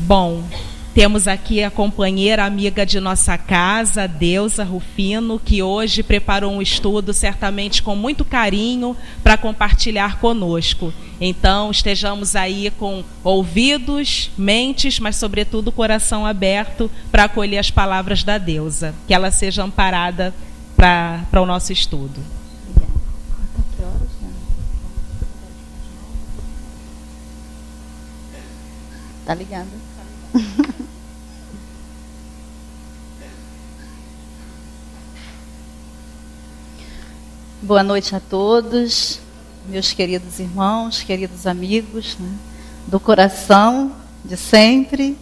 Bom, temos aqui a companheira amiga de nossa casa, Deusa Rufino, que hoje preparou um estudo certamente com muito carinho para compartilhar conosco. Então, estejamos aí com ouvidos, mentes, mas sobretudo coração aberto para acolher as palavras da Deusa. Que ela seja amparada para o nosso estudo. Tá ligado? Boa noite a todos, meus queridos irmãos, queridos amigos, né, do coração de sempre.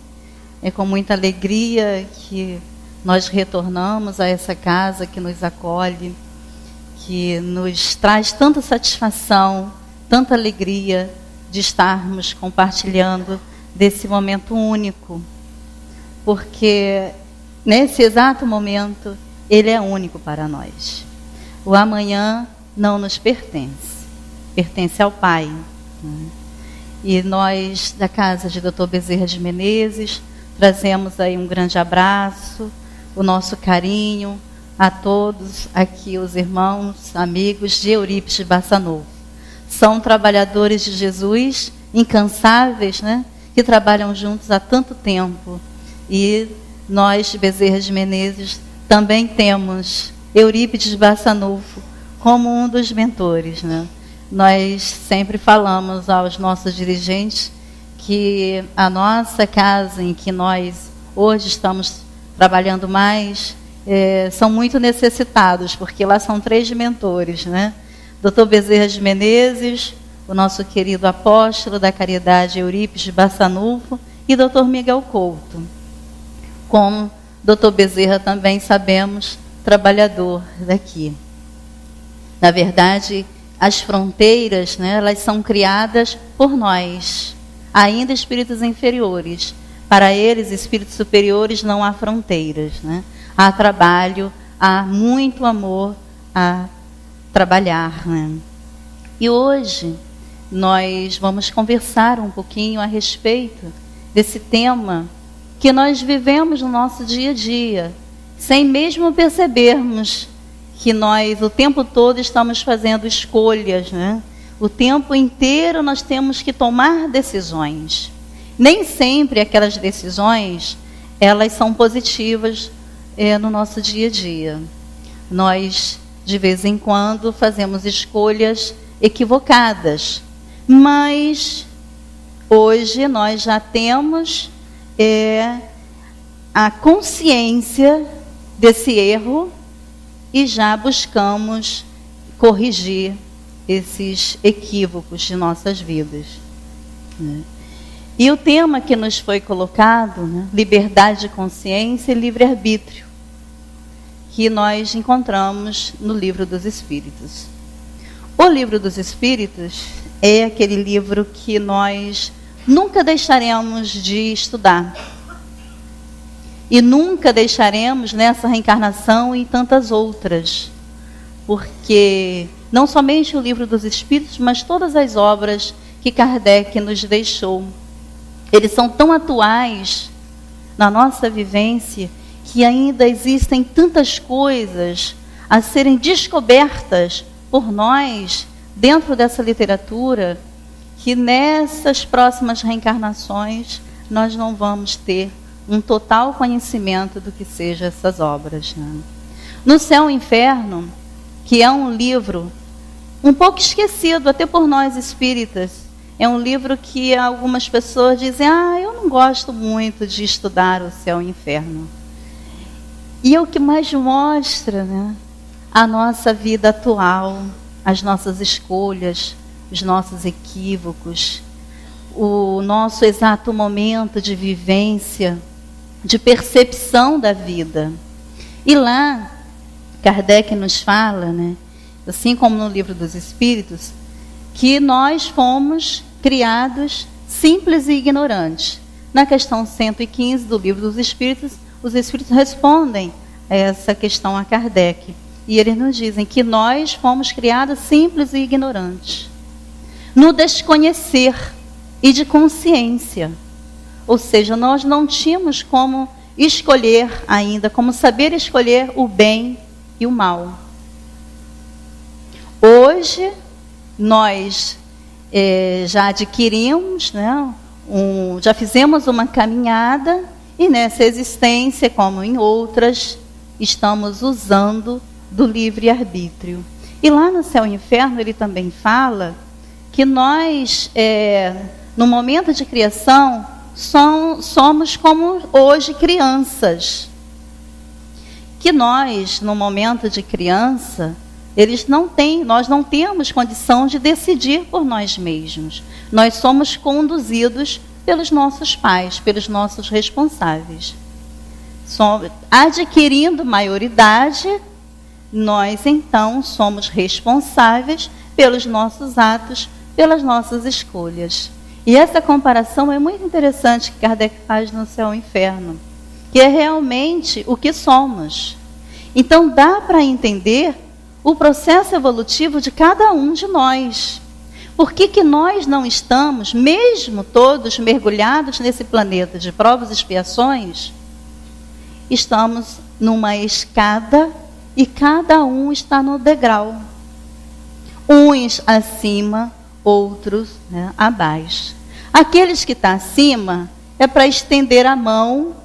É com muita alegria que nós retornamos a essa casa que nos acolhe, que nos traz tanta satisfação, tanta alegria de estarmos compartilhando desse momento único, porque nesse exato momento ele é único para nós. O amanhã não nos pertence, pertence ao Pai, né? E nós da casa de Dr. Bezerra de Menezes trazemos aí um grande abraço, o nosso carinho a todos aqui, os irmãos, amigos de Eurípides de Barçanufo. São trabalhadores de Jesus, incansáveis, né? Que trabalham juntos há tanto tempo. E nós de Bezerra de Menezes também temos Eurípides de Barçanufo como um dos mentores, né? Nós sempre falamos aos nossos dirigentes que a nossa casa em que nós hoje estamos trabalhando mais são muito necessitados, porque lá são 3 mentores, né? Dr. Bezerra de Menezes, o nosso querido apóstolo da caridade Eurípides de Barçanufo e Dr. Miguel Couto. Como Dr. Bezerra também sabemos, trabalhador daqui. Na verdade, as fronteiras, né, elas são criadas por nós, ainda espíritos inferiores. Para eles, espíritos superiores, não há fronteiras, né? Há trabalho, há muito amor a trabalhar, né? E hoje nós vamos conversar um pouquinho a respeito desse tema que nós vivemos no nosso dia a dia, sem mesmo percebermos que nós o tempo todo estamos fazendo escolhas, né? O tempo inteiro nós temos que tomar decisões. Nem sempre aquelas decisões, elas são positivas no nosso dia a dia. Nós, de vez em quando, fazemos escolhas equivocadas, mas hoje nós já temos a consciência desse erro e já buscamos corrigir esses equívocos de nossas vidas, né? E o tema que nos foi colocado, né, liberdade de consciência e livre-arbítrio, que nós encontramos no Livro dos Espíritos. O Livro dos Espíritos é aquele livro que nós nunca deixaremos de estudar. E nunca deixaremos nessa reencarnação e tantas outras. Porque não somente o Livro dos Espíritos, mas todas as obras que Kardec nos deixou, eles são tão atuais na nossa vivência que ainda existem tantas coisas a serem descobertas por nós dentro dessa literatura, que nessas próximas reencarnações nós não vamos ter um total conhecimento do que sejam essas obras, né? No Céu e Inferno, que é um livro um pouco esquecido até por nós espíritas, é um livro que algumas pessoas dizem: eu não gosto muito de estudar o Céu e o Inferno. E é o que mais mostra, né, a nossa vida atual, as nossas escolhas, os nossos equívocos, o nosso exato momento de vivência, de percepção da vida. E lá, Kardec nos fala, né, assim como no Livro dos Espíritos, que nós fomos criados simples e ignorantes. Na questão 115 do Livro dos Espíritos, os Espíritos respondem a essa questão a Kardec. E eles nos dizem que nós fomos criados simples e ignorantes, no desconhecer e de consciência. Ou seja, nós não tínhamos como escolher ainda, como saber escolher o bem e o mal. Hoje, nós já adquirimos, né, já fizemos uma caminhada e nessa existência, como em outras, estamos usando do livre-arbítrio. E lá no Céu e Inferno ele também fala que nós, no momento de criação, somos como hoje crianças. Que nós, no momento de criança, nós não temos condição de decidir por nós mesmos. Nós somos conduzidos pelos nossos pais, pelos nossos responsáveis. Adquirindo maioridade, nós então somos responsáveis pelos nossos atos, pelas nossas escolhas. E essa comparação é muito interessante que Kardec faz no Céu e Inferno, que é realmente o que somos. Então dá para entender o processo evolutivo de cada um de nós. Por que nós não estamos, mesmo todos mergulhados nesse planeta de provas e expiações, estamos numa escada e cada um está no degrau. Uns acima, outros, né, abaixo. Aqueles que estão acima é para estender a mão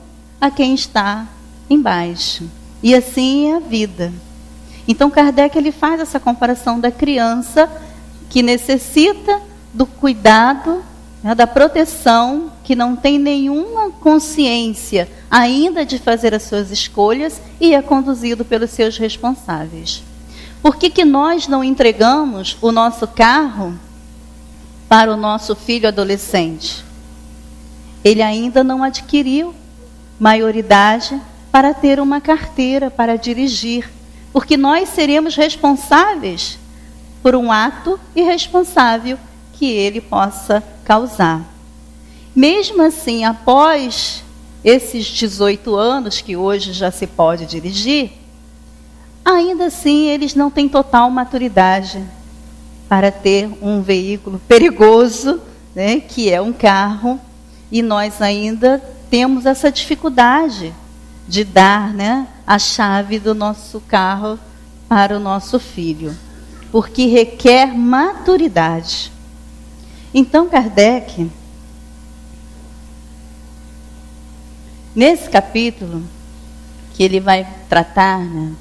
a quem está embaixo. E assim é a vida. Então Kardec ele faz essa comparação da criança que necessita do cuidado, né, da proteção, que não tem nenhuma consciência ainda de fazer as suas escolhas e é conduzido pelos seus responsáveis. Por que nós não entregamos o nosso carro para o nosso filho adolescente? Ele ainda não adquiriu maioridade para ter uma carteira, para dirigir. Porque nós seremos responsáveis por um ato irresponsável que ele possa causar. Mesmo assim, após esses 18 anos, que hoje já se pode dirigir, ainda assim eles não têm total maturidade para ter um veículo perigoso, né, que é um carro, e nós ainda temos essa dificuldade de dar, né, a chave do nosso carro para o nosso filho, porque requer maturidade. Então Kardec, nesse capítulo que ele vai tratar, né,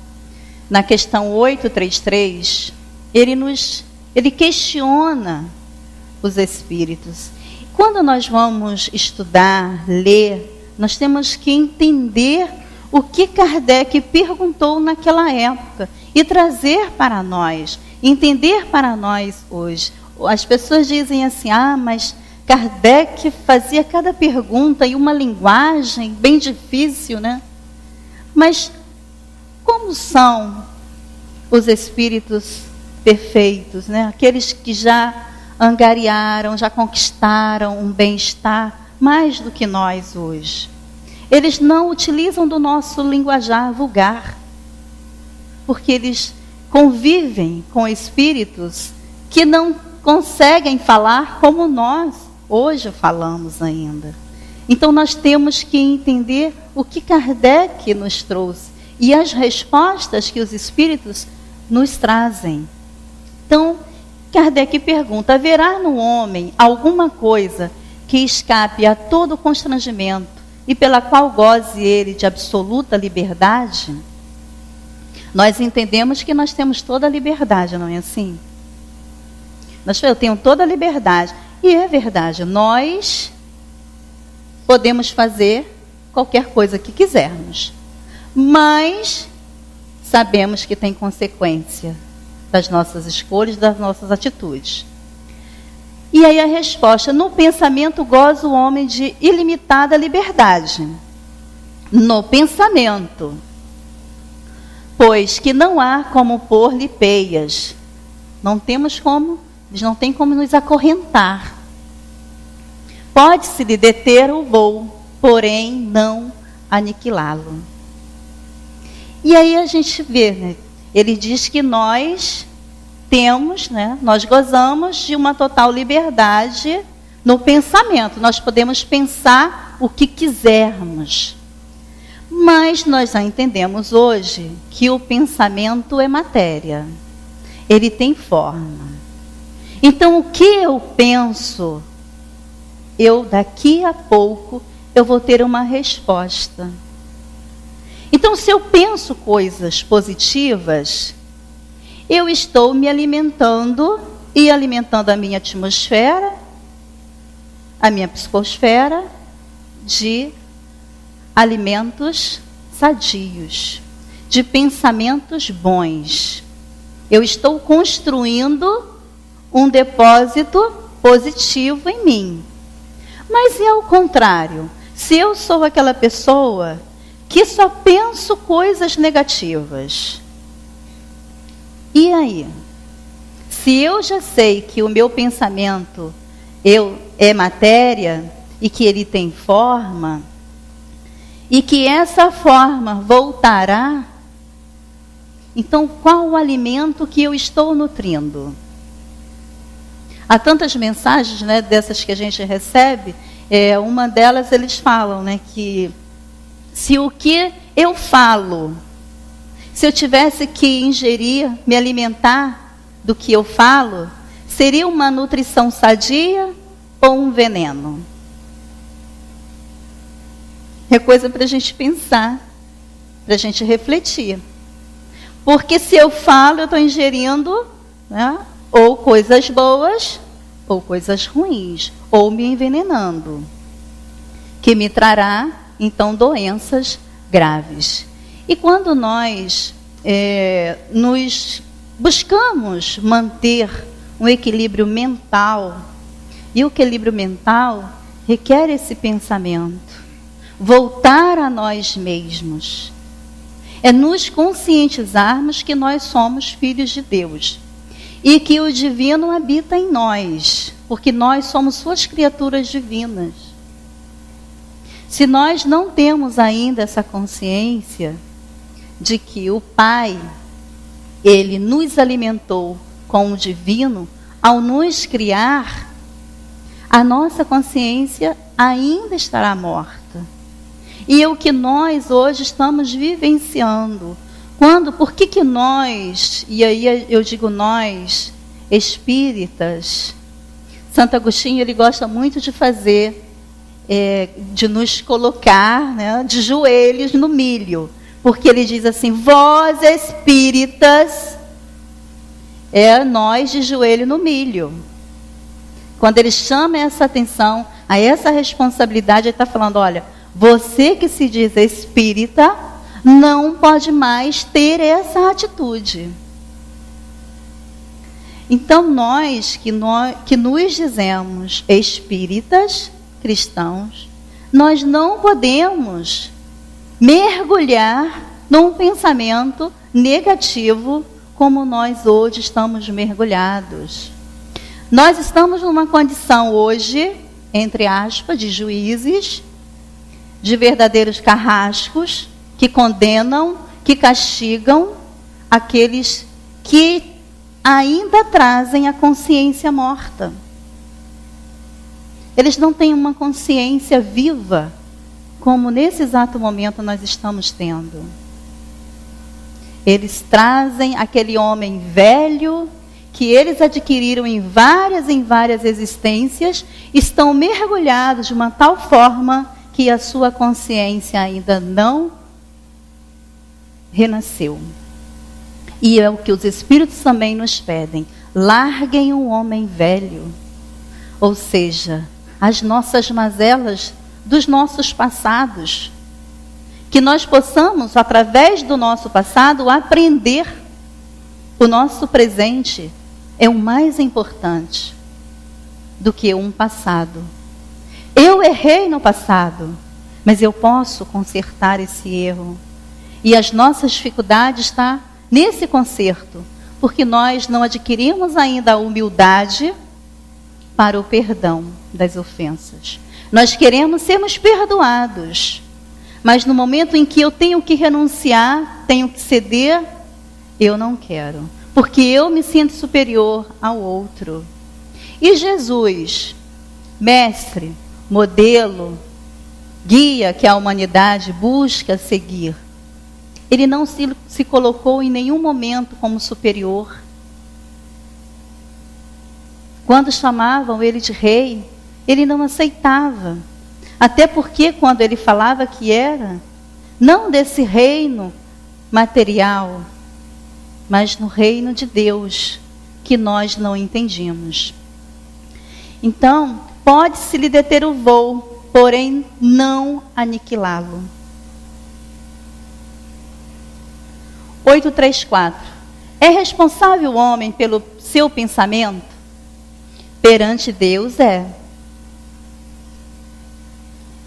na questão 833, ele questiona os espíritos. Quando nós vamos estudar, ler, nós temos que entender o que Kardec perguntou naquela época e trazer para nós, entender para nós hoje. As pessoas dizem assim, mas Kardec fazia cada pergunta em uma linguagem bem difícil, né? Mas como são os espíritos perfeitos, né? Aqueles que já angariaram, já conquistaram um bem-estar mais do que nós hoje. Eles não utilizam do nosso linguajar vulgar, porque eles convivem com espíritos que não conseguem falar como nós hoje falamos ainda. Então nós temos que entender o que Kardec nos trouxe e as respostas que os espíritos nos trazem. Então, Kardec pergunta, haverá no homem alguma coisa que escape a todo constrangimento e pela qual goze ele de absoluta liberdade? Nós entendemos que nós temos toda a liberdade, não é assim? Eu tenho toda a liberdade. E é verdade, nós podemos fazer qualquer coisa que quisermos. Mas sabemos que tem consequência das nossas escolhas, das nossas atitudes. E aí a resposta, no pensamento goza o homem de ilimitada liberdade. No pensamento, pois que não há como pôr-lhe peias. Eles não têm como nos acorrentar. Pode-se lhe deter o voo, porém não aniquilá-lo. E aí a gente vê, né? Ele diz que nós temos, né? Nós gozamos de uma total liberdade no pensamento. Nós podemos pensar pensar o que quisermos. Mas nós já entendemos hoje que o pensamento é matéria. Ele tem forma. Então, o que eu penso, daqui a pouco, eu vou ter uma resposta. Então, se eu penso coisas positivas, eu estou me alimentando e alimentando a minha atmosfera, a minha psicosfera, de alimentos sadios, de pensamentos bons. Eu estou construindo um depósito positivo em mim. Mas e ao contrário? Se eu sou aquela pessoa que só penso coisas negativas, e aí? Se eu já sei que o meu pensamento é matéria e que ele tem forma, e que essa forma voltará, então qual o alimento que eu estou nutrindo? Há tantas mensagens, né, dessas que a gente recebe, uma delas eles falam, né, que se o que eu falo, se eu tivesse que ingerir, me alimentar do que eu falo, seria uma nutrição sadia ou um veneno? É coisa para a gente pensar, para a gente refletir. Porque se eu falo, eu estou ingerindo, né, ou coisas boas, ou coisas ruins, ou me envenenando, que me trará, então, doenças graves. E quando nós nos buscamos manter um equilíbrio mental, e o equilíbrio mental requer esse pensamento, voltar a nós mesmos, é nos conscientizarmos que nós somos filhos de Deus e que o divino habita em nós, porque nós somos suas criaturas divinas. Se nós não temos ainda essa consciência de que o Pai, Ele nos alimentou com o divino ao nos criar, a nossa consciência ainda estará morta. E é o que nós hoje estamos vivenciando. Por que nós, e aí eu digo nós, espíritas, Santo Agostinho, ele gosta muito de fazer, de nos colocar, né, de joelhos no milho. Porque ele diz assim, vós espíritas, nós de joelho no milho. Quando ele chama essa atenção a essa responsabilidade, ele está falando, olha, você que se diz espírita, não pode mais ter essa atitude. Então, nós que nos dizemos espíritas, cristãos, nós não podemos mergulhar num pensamento negativo como nós hoje estamos mergulhados. Nós estamos numa condição hoje, entre aspas, de juízes, de verdadeiros carrascos, que condenam, que castigam aqueles que ainda trazem a consciência morta. Eles não têm uma consciência viva, como nesse exato momento nós estamos tendo. Eles trazem aquele homem velho, que eles adquiriram em várias existências, estão mergulhados de uma tal forma que a sua consciência ainda não renasceu. E é o que os Espíritos também nos pedem. Larguem o homem velho. Ou seja, as nossas mazelas dos nossos passados. Que nós possamos, através do nosso passado, aprender. O nosso presente é o mais importante do que um passado. Eu errei no passado, mas eu posso consertar esse erro. E as nossas dificuldades estão nesse conserto, porque nós não adquirimos ainda a humildade para o perdão das ofensas. Nós queremos sermos perdoados, mas no momento em que eu tenho que renunciar, tenho que ceder, eu não quero, porque eu me sinto superior ao outro. E Jesus, mestre, modelo, guia que a humanidade busca seguir. Ele não se colocou em nenhum momento como superior. Quando chamavam ele de rei, ele não aceitava. Até porque quando ele falava que era, não desse reino material, mas no reino de Deus, que nós não entendíamos. Então, pode-se lhe deter o voo, porém não aniquilá-lo. 8:3-4. É responsável o homem pelo seu pensamento? Perante Deus é.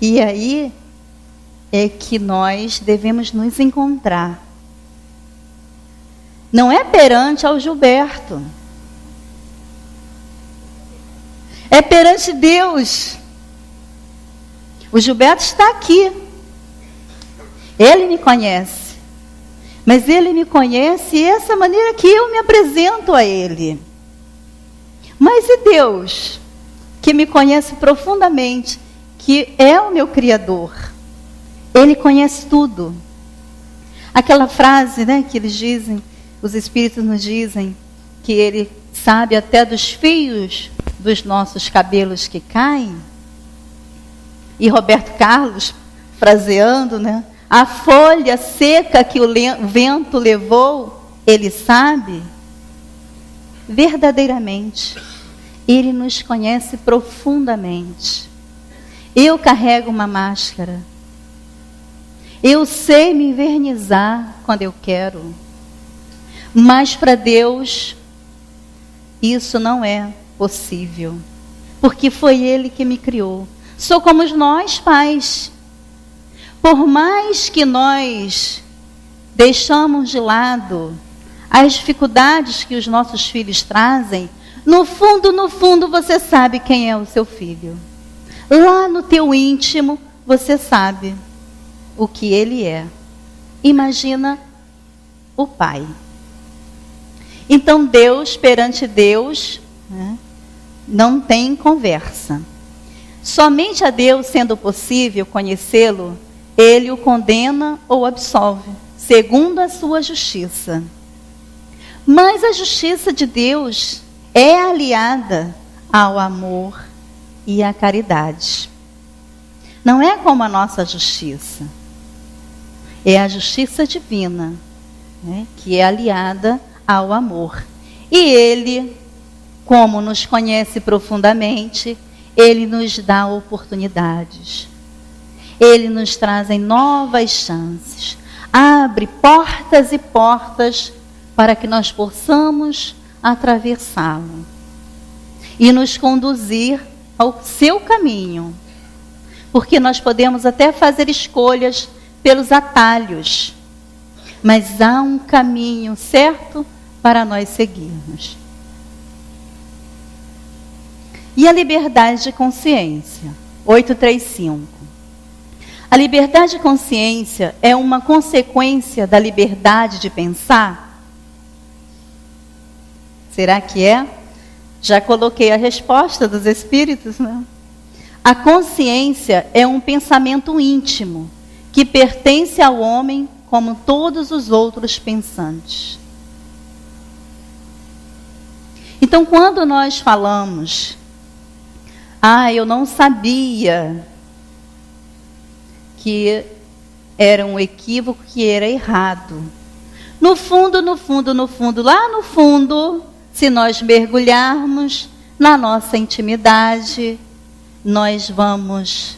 E aí é que nós devemos nos encontrar. Não é perante ao Gilberto. É perante Deus. O Gilberto está aqui. Ele me conhece. Mas ele me conhece essa maneira que eu me apresento a ele. Mas e Deus, que me conhece profundamente, que é o meu Criador? Ele conhece tudo. Aquela frase, né, que eles dizem, os Espíritos nos dizem, que Ele sabe até dos fios dos nossos cabelos que caem. E Roberto Carlos, fraseando, né, a folha seca que o vento levou, Ele sabe. Verdadeiramente, Ele nos conhece profundamente. Eu carrego uma máscara. Eu sei me envernizar quando eu quero. Mas para Deus, isso não é possível. Porque foi Ele que me criou. Sou como nós, pais. Por mais que nós deixamos de lado as dificuldades que os nossos filhos trazem, no fundo, você sabe quem é o seu filho. Lá no teu íntimo, você sabe o que ele é. Imagina o pai. Então Deus, perante Deus, né, não tem conversa. Somente a Deus, sendo possível conhecê-lo, Ele o condena ou absolve, segundo a sua justiça. Mas a justiça de Deus é aliada ao amor e à caridade. Não é como a nossa justiça. É a justiça divina, né, que é aliada ao amor. E Ele, como nos conhece profundamente, Ele nos dá oportunidades. Ele nos traz novas chances. Abre portas e portas para que nós possamos atravessá-lo. E nos conduzir ao seu caminho. Porque nós podemos até fazer escolhas pelos atalhos. Mas há um caminho certo para nós seguirmos. E a liberdade de consciência, 8:3-5. A liberdade de consciência é uma consequência da liberdade de pensar? Será que é? Já coloquei a resposta dos Espíritos, né? A consciência é um pensamento íntimo que pertence ao homem como todos os outros pensantes. Então, quando nós falamos, eu não sabia que era um equívoco, que era errado. No fundo, lá no fundo, se nós mergulharmos na nossa intimidade, nós vamos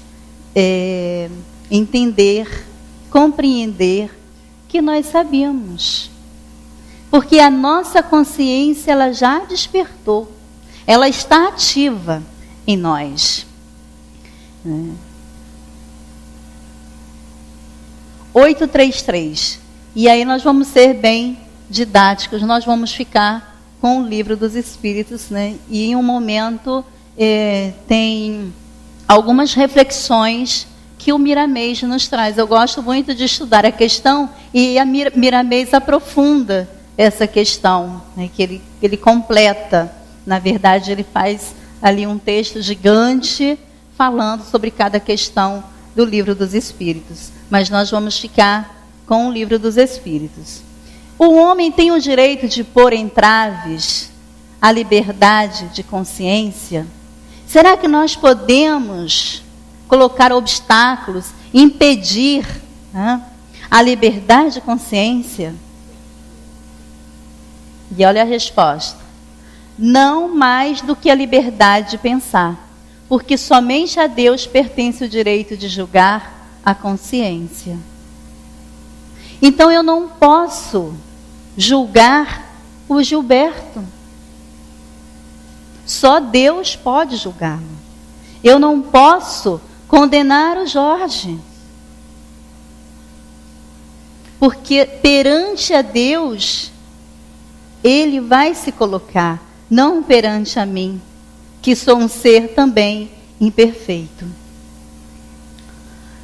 entender, compreender que nós sabíamos. Porque a nossa consciência, ela já despertou. Ela está ativa em nós. 8:3-3. E aí nós vamos ser bem didáticos. Nós vamos ficar com o Livro dos Espíritos, né? E em um momento tem algumas reflexões que o Miramês nos traz. Eu gosto muito de estudar a questão e a Miramês aprofunda essa questão, né, que ele completa. Na verdade, ele faz ali um texto gigante falando sobre cada questão do Livro dos Espíritos, mas nós vamos ficar com o Livro dos Espíritos. O homem tem o direito de pôr entraves à liberdade de consciência? Será que nós podemos colocar obstáculos, impedir a liberdade de consciência? E olha a resposta. Não mais do que a liberdade de pensar, porque somente a Deus pertence o direito de julgar a consciência. Então eu não posso julgar o Gilberto. Só Deus pode julgá-lo. Eu não posso condenar o Jorge. Porque perante a Deus, ele vai se colocar, não perante a mim, que sou um ser também imperfeito.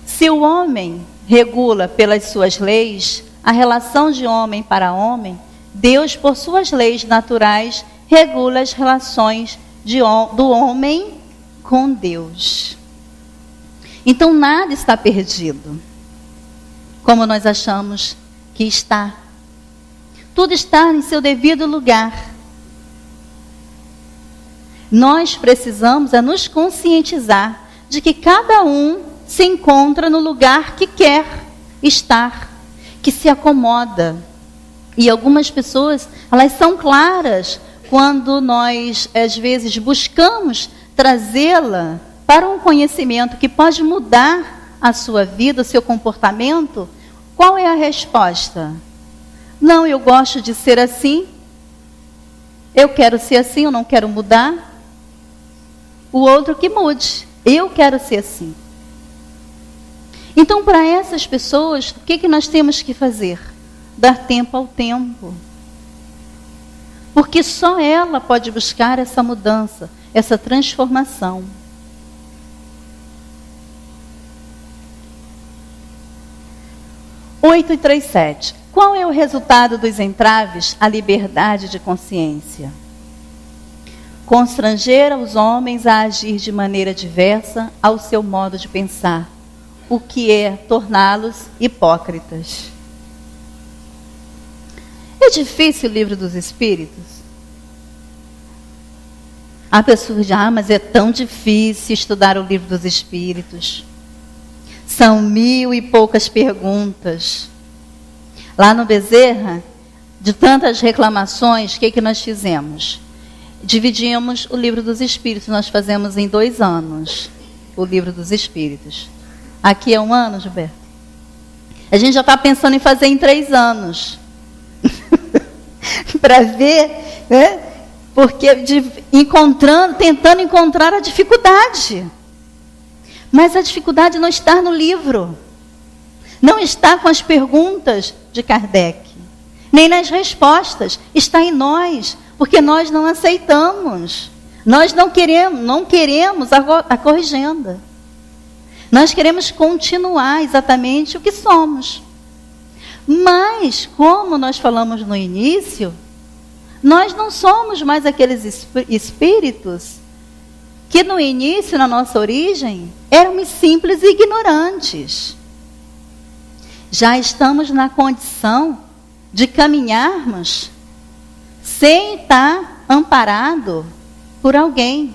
Se o homem regula pelas suas leis a relação de homem para homem, Deus, por suas leis naturais, regula as relações do homem com Deus. Então nada está perdido, como nós achamos que está. Tudo está em seu devido lugar. Nós precisamos nos conscientizar de que cada um se encontra no lugar que quer estar, que se acomoda. E algumas pessoas, elas são claras quando nós, às vezes, buscamos trazê-la para um conhecimento que pode mudar a sua vida, o seu comportamento. Qual é a resposta? Não, eu gosto de ser assim. Eu quero ser assim, eu não quero mudar. O outro que mude. Eu quero ser assim. Então, para essas pessoas, o que nós temos que fazer? Dar tempo ao tempo. Porque só ela pode buscar essa mudança, essa transformação. (8 e 37). Qual é o resultado dos entraves à liberdade de consciência? Constranger os homens a agir de maneira diversa ao seu modo de pensar, o que é torná-los hipócritas. É difícil o Livro dos Espíritos? Há pessoas que dizem, mas é tão difícil estudar o Livro dos Espíritos. São 1000 e poucas perguntas. Lá no Bezerra, de tantas reclamações, o que nós fizemos? Dividimos o Livro dos Espíritos. Nós fazemos em 2 anos o Livro dos Espíritos. Aqui é 1 ano, Gilberto? A gente já está pensando em fazer em 3 anos. Para ver, né? Porque tentando encontrar a dificuldade. Mas a dificuldade não está no livro. Não está com as perguntas de Kardec. Nem nas respostas. Está em nós. Porque nós não aceitamos. Nós não queremos a corrigenda. Nós queremos continuar exatamente o que somos. Mas, como nós falamos no início, nós não somos mais aqueles espíritos que no início, na nossa origem, éramos simples e ignorantes. Já estamos na condição de caminharmos sem estar amparado por alguém.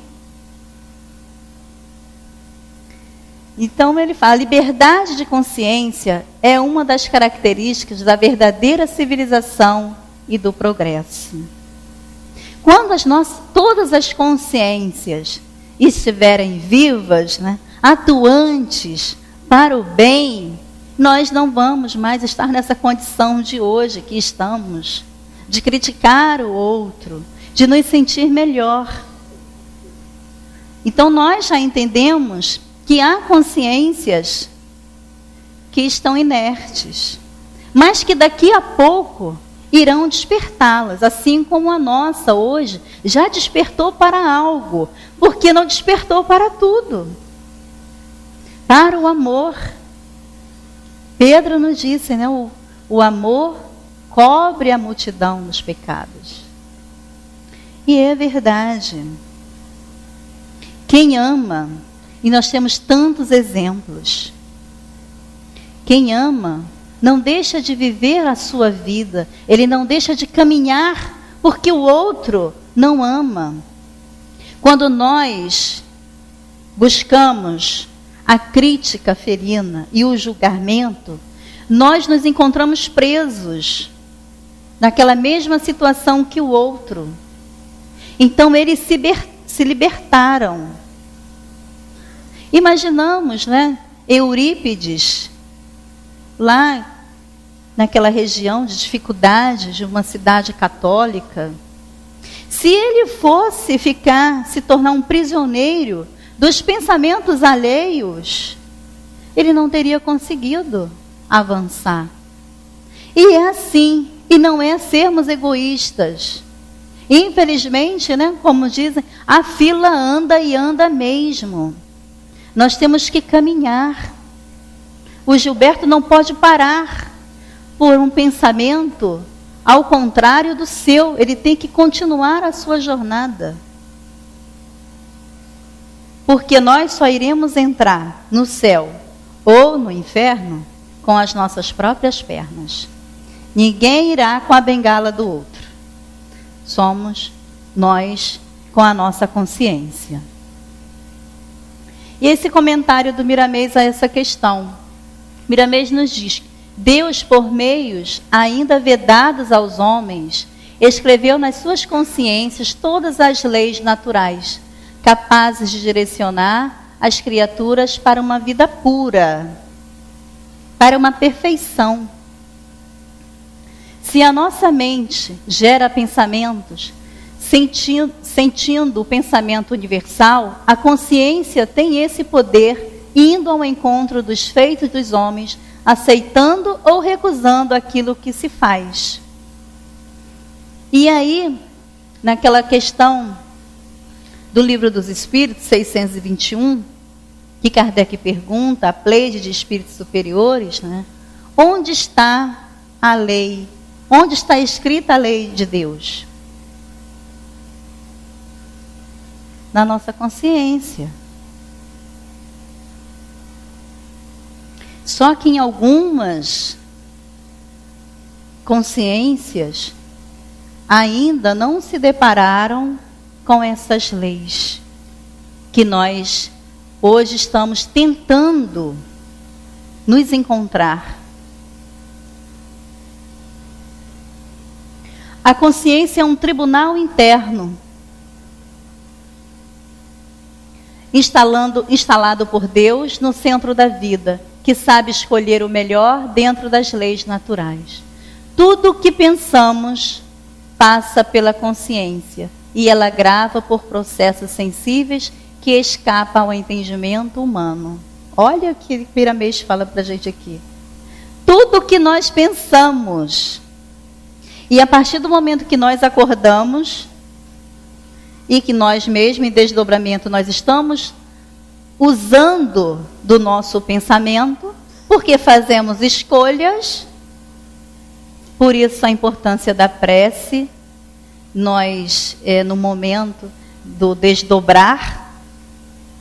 Então ele fala, a liberdade de consciência é uma das características da verdadeira civilização e do progresso. Quando todas as consciências estiverem vivas, né, atuantes para o bem, nós não vamos mais estar nessa condição de hoje que estamos, de criticar o outro, de nos sentir melhor. Então nós já entendemos que há consciências que estão inertes, mas que daqui a pouco irão despertá-las, assim como a nossa hoje já despertou para algo, porque não despertou para tudo. Para o amor. Pedro nos disse, né, o amor cobre a multidão dos pecados. E é verdade. Quem ama, e nós temos tantos exemplos, Quem ama não deixa de viver a sua vida, ele não deixa de caminhar porque o outro não ama. Quando nós buscamos a crítica ferina e o julgamento, nós nos encontramos presos naquela mesma situação que o outro. Então eles se libertaram. Imaginamos, né? Eurípides, lá naquela região de dificuldades de uma cidade católica, se ele fosse se tornar um prisioneiro dos pensamentos alheios, ele não teria conseguido avançar. E é assim, e não é sermos egoístas. Infelizmente, né, como dizem, a fila anda e anda mesmo. Nós temos que caminhar. O Gilberto não pode parar por um pensamento ao contrário do seu. Ele tem que continuar a sua jornada. Porque nós só iremos entrar no céu ou no inferno com as nossas próprias pernas. Ninguém irá com a bengala do outro. Somos nós com a nossa consciência. E esse comentário do Miramês a essa questão. Miramês nos diz: Deus, por meios ainda vedados aos homens, escreveu nas suas consciências todas as leis naturais, capazes de direcionar as criaturas para uma vida pura, para uma perfeição. Se a nossa mente gera pensamentos, sentindo o pensamento universal, a consciência tem esse poder, indo ao encontro dos feitos dos homens, aceitando ou recusando aquilo que se faz. E aí, naquela questão do Livro dos Espíritos, 621, que Kardec pergunta à pleide de espíritos superiores, né? Onde está a lei? Onde está escrita a lei de Deus? Na nossa consciência. Só que em algumas consciências ainda não se depararam com essas leis que nós hoje estamos tentando nos encontrar. A consciência é um tribunal interno, instalado por Deus no centro da vida, que sabe escolher o melhor dentro das leis naturais. Tudo o que pensamos passa pela consciência e ela grava por processos sensíveis que escapam ao entendimento humano. Olha o que Miramês fala para a gente aqui. Tudo o que nós pensamos. E a partir do momento que nós acordamos e que nós mesmos, em desdobramento, nós estamos usando do nosso pensamento, porque fazemos escolhas. Por isso a importância da prece. Nós, no momento do desdobrar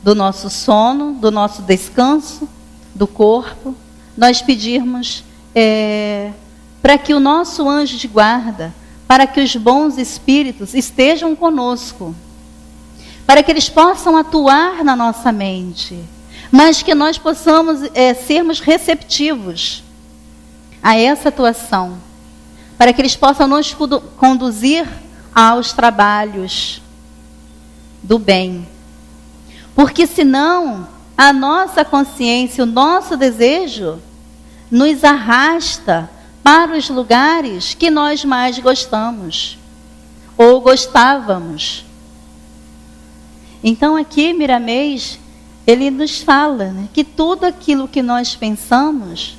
do nosso sono, do nosso descanso, do corpo, nós pedirmos para que o nosso anjo de guarda, para que os bons espíritos estejam conosco, para que eles possam atuar na nossa mente, mas que nós possamos sermos receptivos a essa atuação, para que eles possam nos conduzir aos trabalhos do bem. Porque senão a nossa consciência, o nosso desejo nos arrasta para os lugares que nós mais gostamos ou gostávamos. Então aqui Miramês, ele nos fala, né, que tudo aquilo que nós pensamos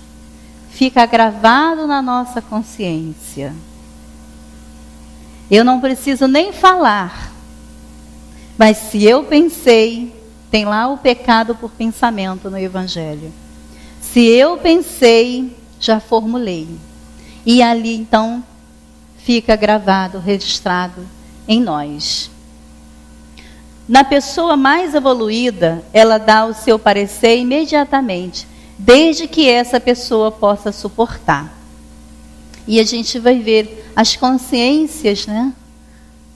fica gravado na nossa consciência. Eu não preciso nem falar, mas se eu pensei, tem lá o pecado por pensamento no Evangelho. Se eu pensei, já formulei. E ali então fica gravado, registrado em nós. Na pessoa mais evoluída, ela dá o seu parecer imediatamente, desde que essa pessoa possa suportar. E a gente vai ver as consciências, né,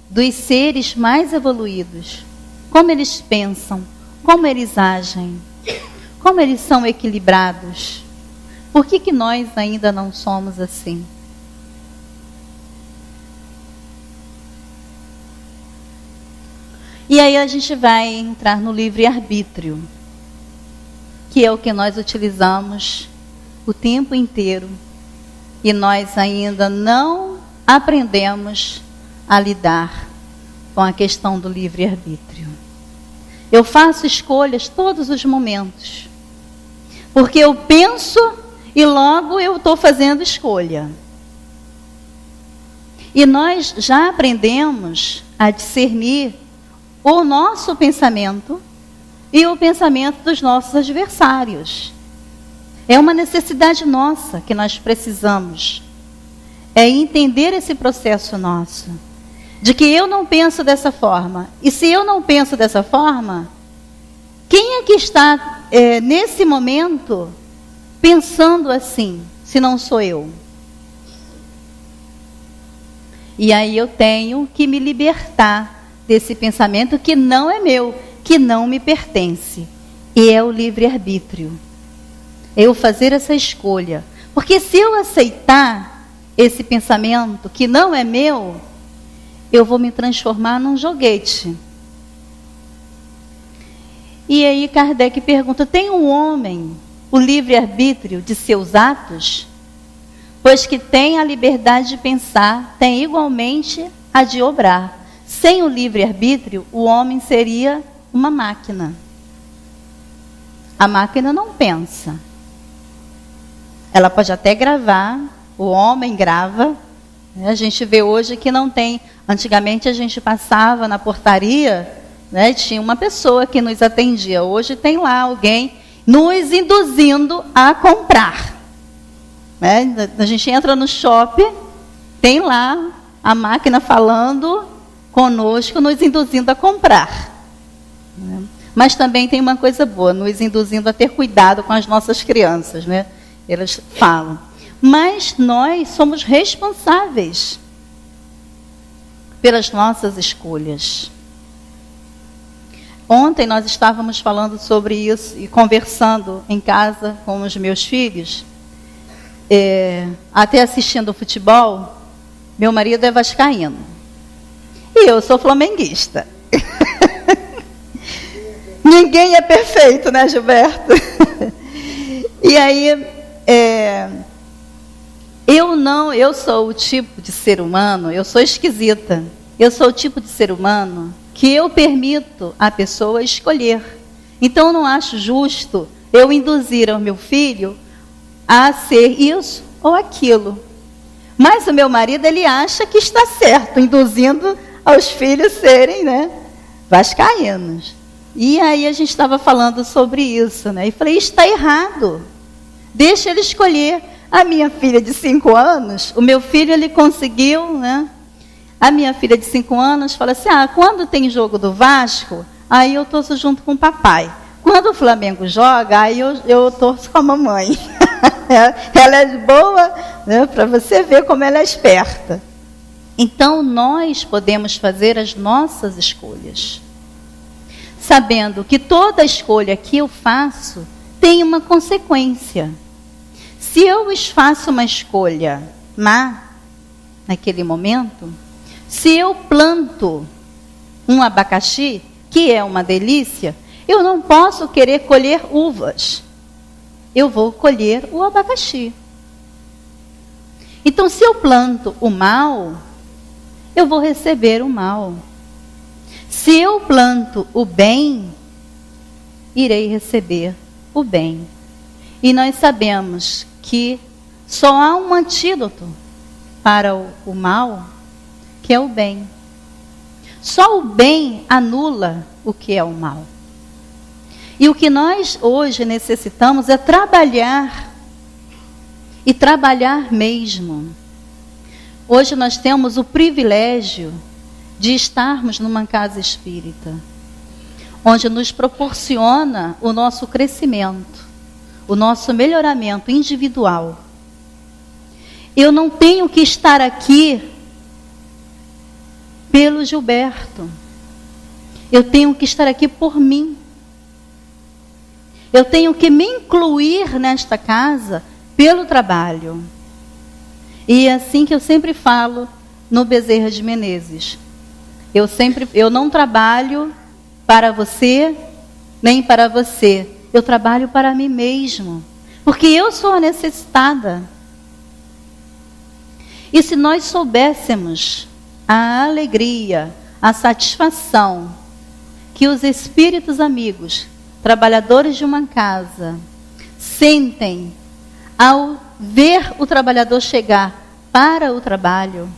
dos seres mais evoluídos, como eles pensam, como eles agem, como eles são equilibrados. Por que nós ainda não somos assim? E aí a gente vai entrar no livre-arbítrio, que é o que nós utilizamos o tempo inteiro. E nós ainda não aprendemos a lidar com a questão do livre-arbítrio. Eu faço escolhas todos os momentos, porque eu penso e logo eu estou fazendo escolha. E nós já aprendemos a discernir o nosso pensamento e o pensamento dos nossos adversários. É uma necessidade nossa que nós precisamos. É entender esse processo nosso. De que eu não penso dessa forma. E se eu não penso dessa forma, quem é que está nesse momento pensando assim, se não sou eu? E aí eu tenho que me libertar desse pensamento que não é meu, que não me pertence. E é o livre-arbítrio. Eu fazer essa escolha. Porque se eu aceitar esse pensamento que não é meu, eu vou me transformar num joguete. E aí Kardec pergunta, tem um homem o livre-arbítrio de seus atos? Pois que tem a liberdade de pensar, tem igualmente a de obrar. Sem o livre-arbítrio, o homem seria uma máquina. A máquina não pensa. Ela pode até gravar, o homem grava. A gente vê hoje que não tem. Antigamente a gente passava na portaria, né, tinha uma pessoa que nos atendia. Hoje tem lá alguém nos induzindo a comprar. Né? A gente entra no shopping, tem lá a máquina falando conosco, nos induzindo a comprar. Né? Mas também tem uma coisa boa, nos induzindo a ter cuidado com as nossas crianças, né? Elas falam. Mas nós somos responsáveis pelas nossas escolhas. Ontem nós estávamos falando sobre isso e conversando em casa com os meus filhos, até assistindo o futebol. Meu marido é vascaíno e eu sou flamenguista. Ninguém é perfeito, né, Gilberto? E aí eu sou o tipo de ser humano, eu sou esquisita. Eu sou o tipo de ser humano que eu permito a pessoa escolher. Então, eu não acho justo eu induzir ao meu filho a ser isso ou aquilo. Mas o meu marido, ele acha que está certo, induzindo aos filhos serem, né, vascaínos. E aí a gente estava falando sobre isso, né? E falei, isso está errado. Deixa ele escolher. A minha filha de 5 anos, o meu filho, ele conseguiu, né? A minha filha de 5 anos fala assim, quando tem jogo do Vasco, aí eu torço junto com o papai. Quando o Flamengo joga, aí eu torço com a mamãe. Ela é boa, né, para você ver como ela é esperta. Então, nós podemos fazer as nossas escolhas. Sabendo que toda escolha que eu faço tem uma consequência. Se eu faço uma escolha má, naquele momento, se eu planto um abacaxi, que é uma delícia, eu não posso querer colher uvas. Eu vou colher o abacaxi. Então, se eu planto o mal, eu vou receber o mal. Se eu planto o bem, irei receber o bem. E nós sabemos que só há um antídoto para o mal, que é o bem. Só o bem anula o que é o mal. E o que nós hoje necessitamos é trabalhar, e trabalhar mesmo. Hoje nós temos o privilégio de estarmos numa casa espírita, onde nos proporciona o nosso crescimento, o nosso melhoramento individual. Eu não tenho que estar aqui pelo Gilberto. Eu tenho que estar aqui por mim. Eu tenho que me incluir nesta casa pelo trabalho. E é assim que eu sempre falo no Bezerra de Menezes. Eu não trabalho para você, nem para você. Eu trabalho para mim mesmo. Porque eu sou a necessitada. E se nós soubéssemos a alegria, a satisfação que os espíritos amigos, trabalhadores de uma casa, sentem ao ver o trabalhador chegar para o trabalho,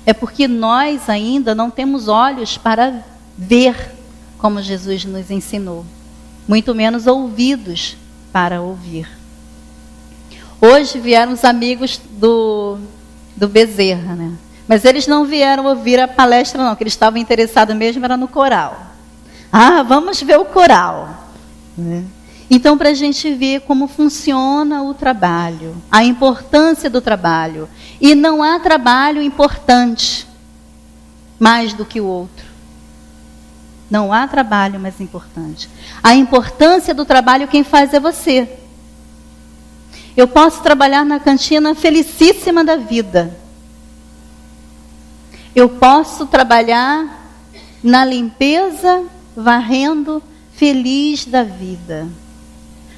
é porque nós ainda não temos olhos para ver como Jesus nos ensinou, muito menos ouvidos para ouvir. Hoje vieram os amigos do Bezerra, né? Mas eles não vieram ouvir a palestra não, que eles estavam interessados mesmo era no coral. Ah, vamos ver o coral. Então, para a gente ver como funciona o trabalho, a importância do trabalho. E não há trabalho importante mais do que o outro. Não há trabalho mais importante. A importância do trabalho quem faz é você. Eu posso trabalhar na cantina felicíssima da vida. Eu posso trabalhar na limpeza, varrendo, feliz da vida.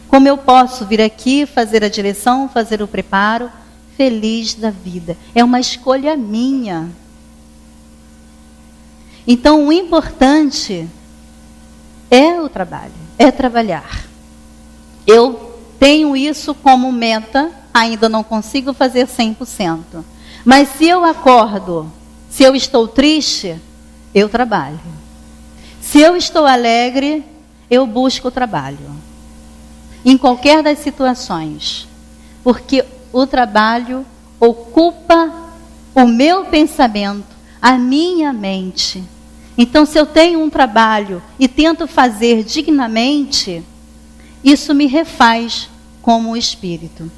Como eu posso vir aqui, fazer a direção, fazer o preparo, feliz da vida. É uma escolha minha. Então, o importante é o trabalho, é trabalhar. Eu tenho isso como meta, ainda não consigo fazer 100%. Mas se eu acordo, se eu estou triste, eu trabalho. Se eu estou alegre, eu busco o trabalho. Em qualquer das situações. Porque o trabalho ocupa o meu pensamento, a minha mente. Então, se eu tenho um trabalho e tento fazer dignamente, isso me refaz como espírito.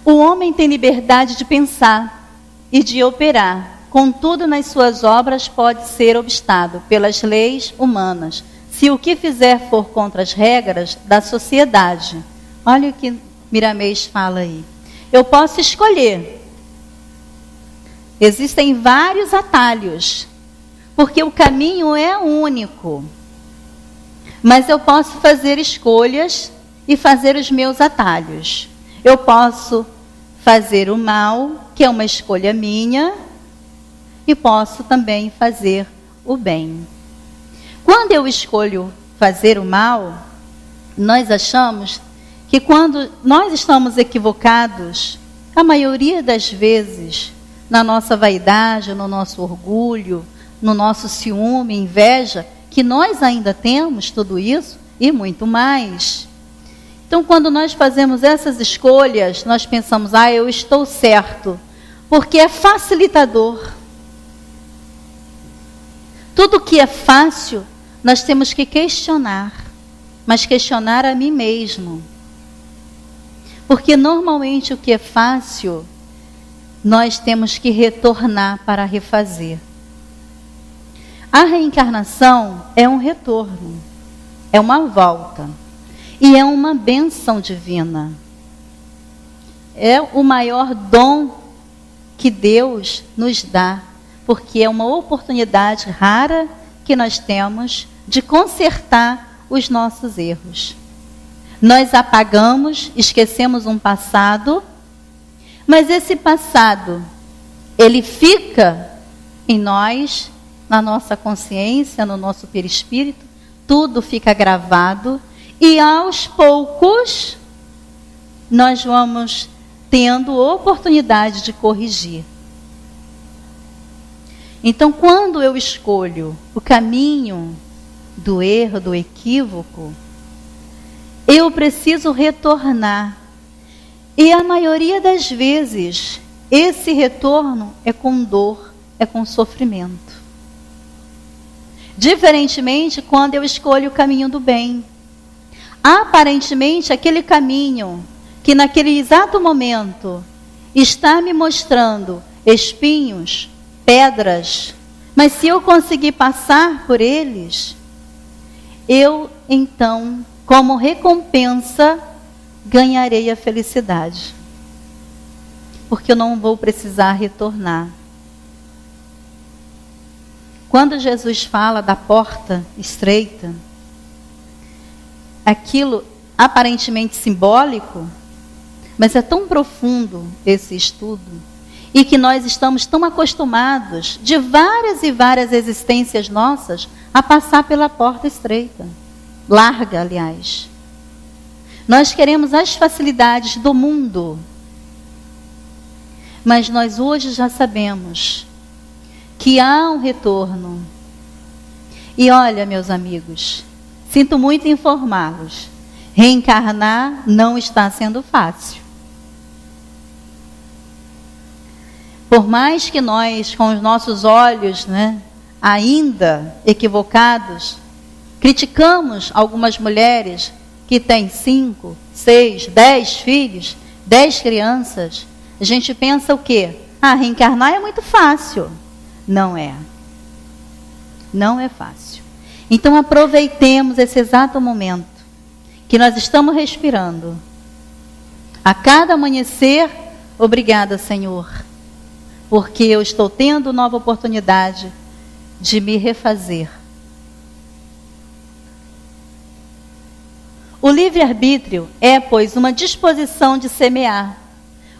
O homem tem liberdade de pensar e de operar. Contudo, nas suas obras pode ser obstado pelas leis humanas, se o que fizer for contra as regras da sociedade. Olha o que Miramês fala aí. Eu posso escolher. Existem vários atalhos, porque o caminho é único. Mas eu posso fazer escolhas e fazer os meus atalhos. Eu posso fazer o mal, que é uma escolha minha, e posso também fazer o bem. Quando eu escolho fazer o mal, nós achamos que quando nós estamos equivocados, a maioria das vezes, na nossa vaidade, no nosso orgulho, no nosso ciúme, inveja, que nós ainda temos tudo isso e muito mais. Então, quando nós fazemos essas escolhas, nós pensamos, eu estou certo, porque é facilitador. Tudo que é fácil, nós temos que questionar, mas questionar a mim mesmo. Porque normalmente o que é fácil, nós temos que retornar para refazer. A reencarnação é um retorno, é uma volta. E é uma bênção divina. É o maior dom que Deus nos dá, porque é uma oportunidade rara que nós temos de consertar os nossos erros. Nós apagamos, esquecemos um passado, mas esse passado, ele fica em nós, na nossa consciência, no nosso perispírito, tudo fica gravado. E aos poucos, nós vamos tendo oportunidade de corrigir. Então, quando eu escolho o caminho do erro, do equívoco, eu preciso retornar. E a maioria das vezes, esse retorno é com dor, é com sofrimento. Diferentemente quando eu escolho o caminho do bem. Aparentemente, aquele caminho que naquele exato momento está me mostrando espinhos, pedras, mas se eu conseguir passar por eles, eu então, como recompensa, ganharei a felicidade. Porque eu não vou precisar retornar. Quando Jesus fala da porta estreita, aquilo aparentemente simbólico, mas é tão profundo esse estudo, e que nós estamos tão acostumados, de várias e várias existências nossas, a passar pela porta estreita, larga, aliás. Nós queremos as facilidades do mundo, mas nós hoje já sabemos que há um retorno. E olha, meus amigos, sinto muito informá-los, reencarnar não está sendo fácil. Por mais que nós, com os nossos olhos, ainda equivocados, criticamos algumas mulheres que têm 5, 6, 10 filhos, 10 crianças, a gente pensa o quê? Reencarnar é muito fácil. Não é. Não é fácil. Então aproveitemos esse exato momento que nós estamos respirando. A cada amanhecer, obrigada, Senhor, porque eu estou tendo nova oportunidade de me refazer. O livre-arbítrio é, pois, uma disposição de semear.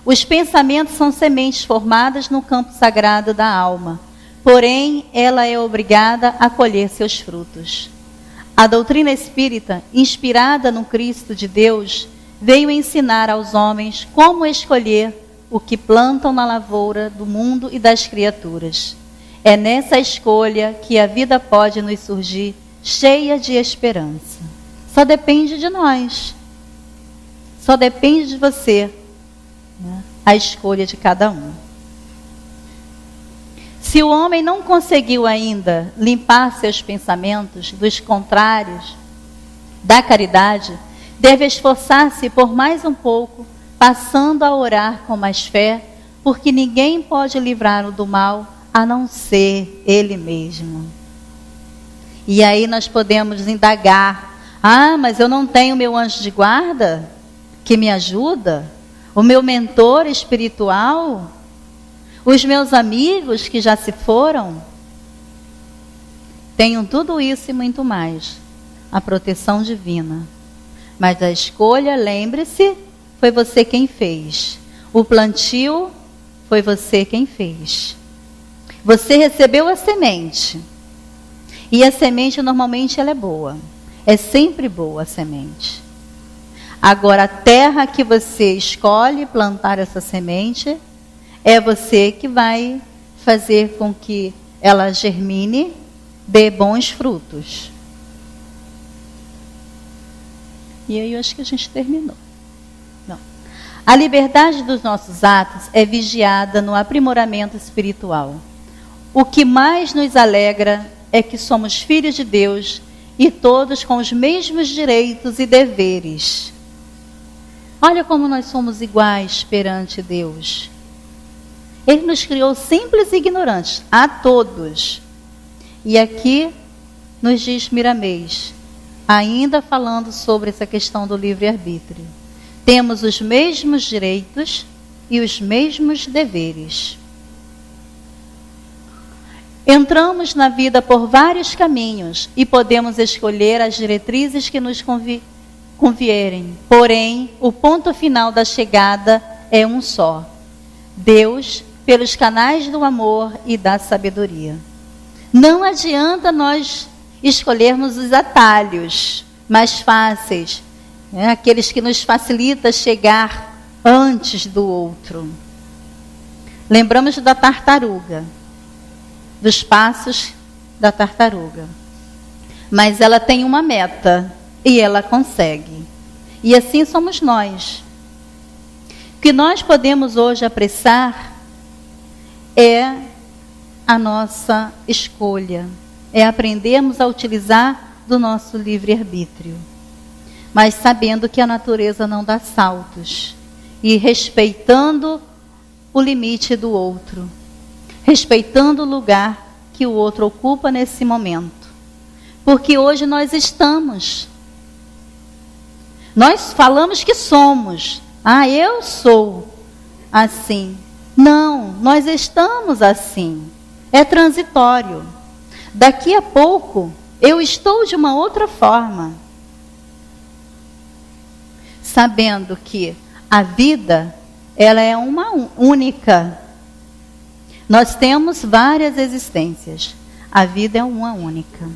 Os pensamentos são sementes formadas no campo sagrado da alma, porém, ela é obrigada a colher seus frutos. A doutrina espírita, inspirada no Cristo de Deus, veio ensinar aos homens como escolher o que plantam na lavoura do mundo e das criaturas. É nessa escolha que a vida pode nos surgir cheia de esperança. Só depende de nós. Só depende de você, a escolha de cada um. Se o homem não conseguiu ainda limpar seus pensamentos dos contrários da caridade, deve esforçar-se por mais um pouco, passando a orar com mais fé, porque ninguém pode livrá-lo do mal a não ser ele mesmo. E aí nós podemos indagar: mas eu não tenho meu anjo de guarda que me ajuda? O meu mentor espiritual? Os meus amigos que já se foram? Tenho tudo isso e muito mais. A proteção divina. Mas a escolha, lembre-se, foi você quem fez. O plantio foi você quem fez. Você recebeu a semente. E a semente, normalmente, ela é boa. É sempre boa a semente. Agora, a terra que você escolhe plantar essa semente, é você que vai fazer com que ela germine, dê bons frutos. E aí eu acho que a gente terminou. Não. A liberdade dos nossos atos é vigiada no aprimoramento espiritual. O que mais nos alegra é que somos filhos de Deus e todos com os mesmos direitos e deveres. Olha como nós somos iguais perante Deus. Ele nos criou simples e ignorantes, a todos. E aqui nos diz Miramês, ainda falando sobre essa questão do livre-arbítrio. Temos os mesmos direitos e os mesmos deveres. Entramos na vida por vários caminhos e podemos escolher as diretrizes que nos convierem. Porém, o ponto final da chegada é um só: Deus, pelos canais do amor e da sabedoria. Não adianta nós escolhermos os atalhos mais fáceis, aqueles que nos facilitam chegar antes do outro. Lembramos da tartaruga, dos passos da tartaruga. Mas ela tem uma meta e ela consegue. E assim somos nós. O que nós podemos hoje apressar é a nossa escolha, é aprendermos a utilizar do nosso livre-arbítrio, mas sabendo que a natureza não dá saltos e respeitando o limite do outro, respeitando o lugar que o outro ocupa nesse momento. Porque hoje nós falamos que somos. Ah, eu sou assim. Não, nós estamos assim. É transitório. Daqui a pouco, eu estou de uma outra forma. Sabendo que a vida, ela é uma única. Nós temos várias existências. A vida é uma única.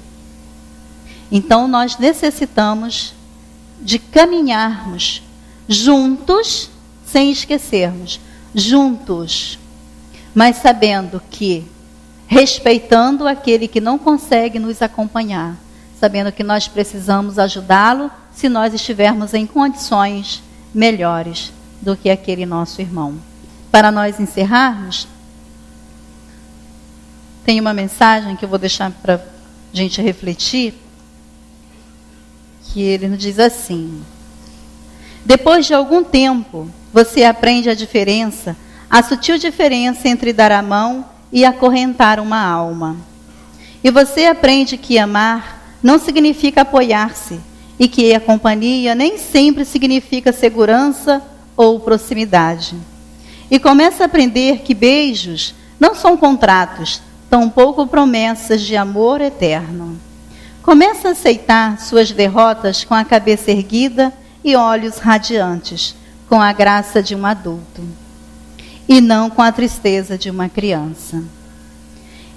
Então, nós necessitamos de caminharmos juntos, sem esquecermos, juntos, mas sabendo que, respeitando aquele que não consegue nos acompanhar, sabendo que nós precisamos ajudá-lo se nós estivermos em condições melhores do que aquele nosso irmão. Para nós encerrarmos, tem uma mensagem que eu vou deixar para a gente refletir, que ele nos diz assim: depois de algum tempo, você aprende a sutil diferença entre dar a mão e acorrentar uma alma. E você aprende que amar não significa apoiar-se, e que a companhia nem sempre significa segurança ou proximidade. E começa a aprender que beijos não são contratos, tampouco promessas de amor eterno. Começa a aceitar suas derrotas com a cabeça erguida e olhos radiantes, com a graça de um adulto, e não com a tristeza de uma criança.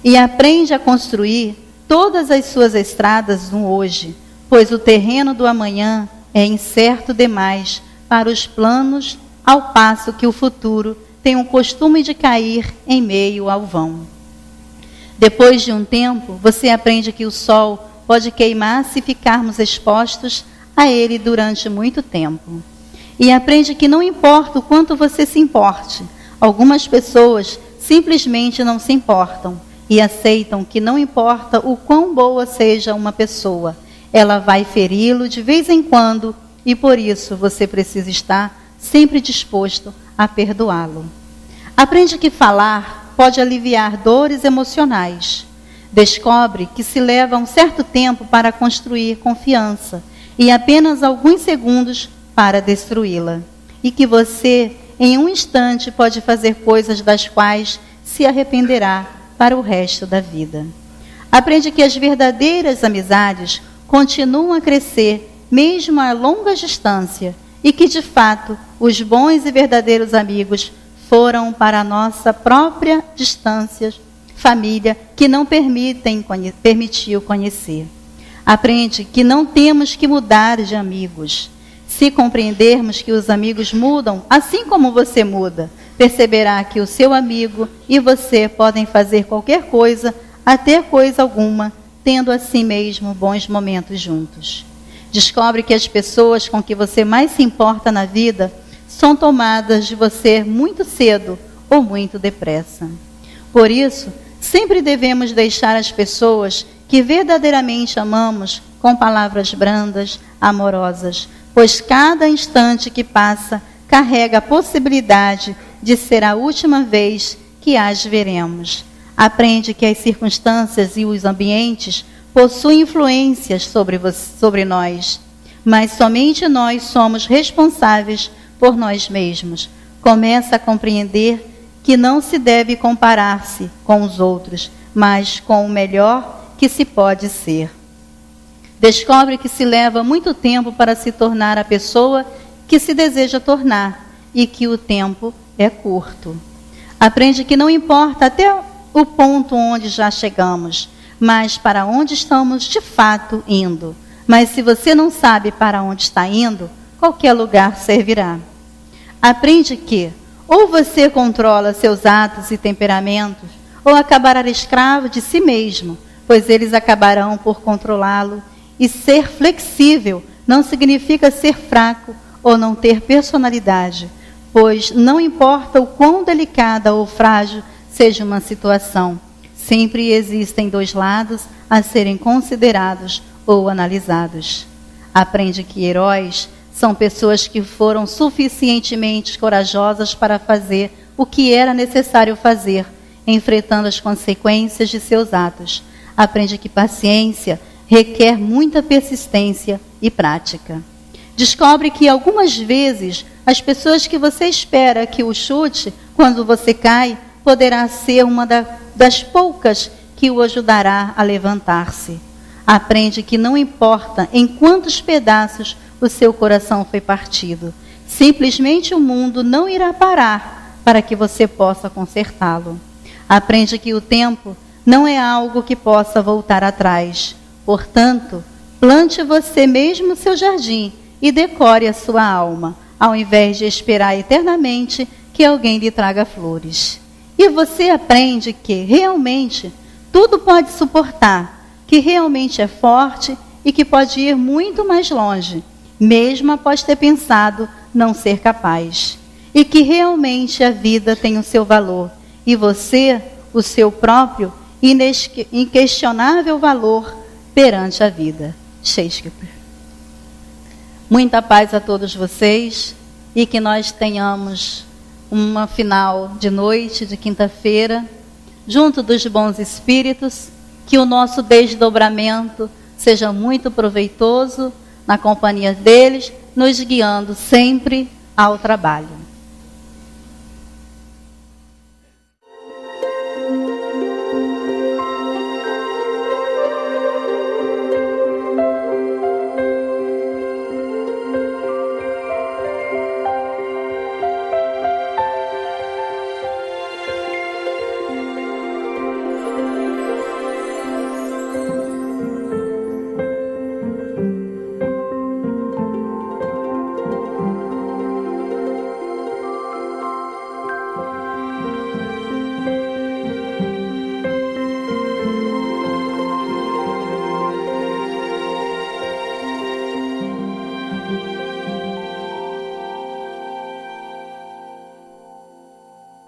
E aprende a construir todas as suas estradas no hoje, pois o terreno do amanhã é incerto demais para os planos, ao passo que o futuro tem o costume de cair em meio ao vão. Depois de um tempo, você aprende que o sol pode queimar se ficarmos expostos a ele durante muito tempo. E aprende que não importa o quanto você se importe, algumas pessoas simplesmente não se importam e aceitam que não importa o quão boa seja uma pessoa, ela vai feri-lo de vez em quando e por isso você precisa estar sempre disposto a perdoá-lo. Aprende que falar pode aliviar dores emocionais. Descobre que se leva um certo tempo para construir confiança e apenas alguns segundos para destruí-la. E que você, em um instante, pode fazer coisas das quais se arrependerá para o resto da vida. Aprende que as verdadeiras amizades continuam a crescer mesmo a longa distância e que, de fato, os bons e verdadeiros amigos foram para a nossa própria distância, família, que não permitiu conhecer. Aprende que não temos que mudar de amigos. Se compreendermos que os amigos mudam, assim como você muda, perceberá que o seu amigo e você podem fazer qualquer coisa, até coisa alguma, tendo assim mesmo bons momentos juntos. Descobre que as pessoas com que você mais se importa na vida são tomadas de você muito cedo ou muito depressa. Por isso, sempre devemos deixar as pessoas que verdadeiramente amamos com palavras brandas, amorosas, pois cada instante que passa carrega a possibilidade de ser a última vez que as veremos. Aprende que as circunstâncias e os ambientes possuem influências sobre nós, mas somente nós somos responsáveis por nós mesmos. Começa a compreender que não se deve comparar-se com os outros, mas com o melhor que se pode ser. Descobre que se leva muito tempo para se tornar a pessoa que se deseja tornar e que o tempo é curto. Aprende que não importa até o ponto onde já chegamos, mas para onde estamos de fato indo. Mas se você não sabe para onde está indo, qualquer lugar servirá. Aprende que ou você controla seus atos e temperamentos, ou acabará escravo de si mesmo, pois eles acabarão por controlá-lo. E ser flexível não significa ser fraco ou não ter personalidade, pois não importa o quão delicada ou frágil seja uma situação, sempre existem dois lados a serem considerados ou analisados. Aprende que heróis são pessoas que foram suficientemente corajosas para fazer o que era necessário fazer, enfrentando as consequências de seus atos. Aprende que paciência requer muita persistência e prática. Descobre que algumas vezes as pessoas que você espera que o chute quando você cai poderá ser uma das poucas que o ajudará a levantar-se. Aprende que não importa em quantos pedaços o seu coração foi partido, simplesmente o mundo não irá parar para que você possa consertá-lo. Aprende que o tempo não é algo que possa voltar atrás. Portanto, plante você mesmo o seu jardim e decore a sua alma, ao invés de esperar eternamente que alguém lhe traga flores. E você aprende que realmente tudo pode suportar, que realmente é forte e que pode ir muito mais longe, mesmo após ter pensado não ser capaz. E que realmente a vida tem o seu valor, e você, o seu próprio, inquestionável valor perante a vida. Shakespeare. Muita paz a todos vocês e que nós tenhamos uma final de noite, de quinta-feira, junto dos bons espíritos, que o nosso desdobramento seja muito proveitoso na companhia deles, nos guiando sempre ao trabalho.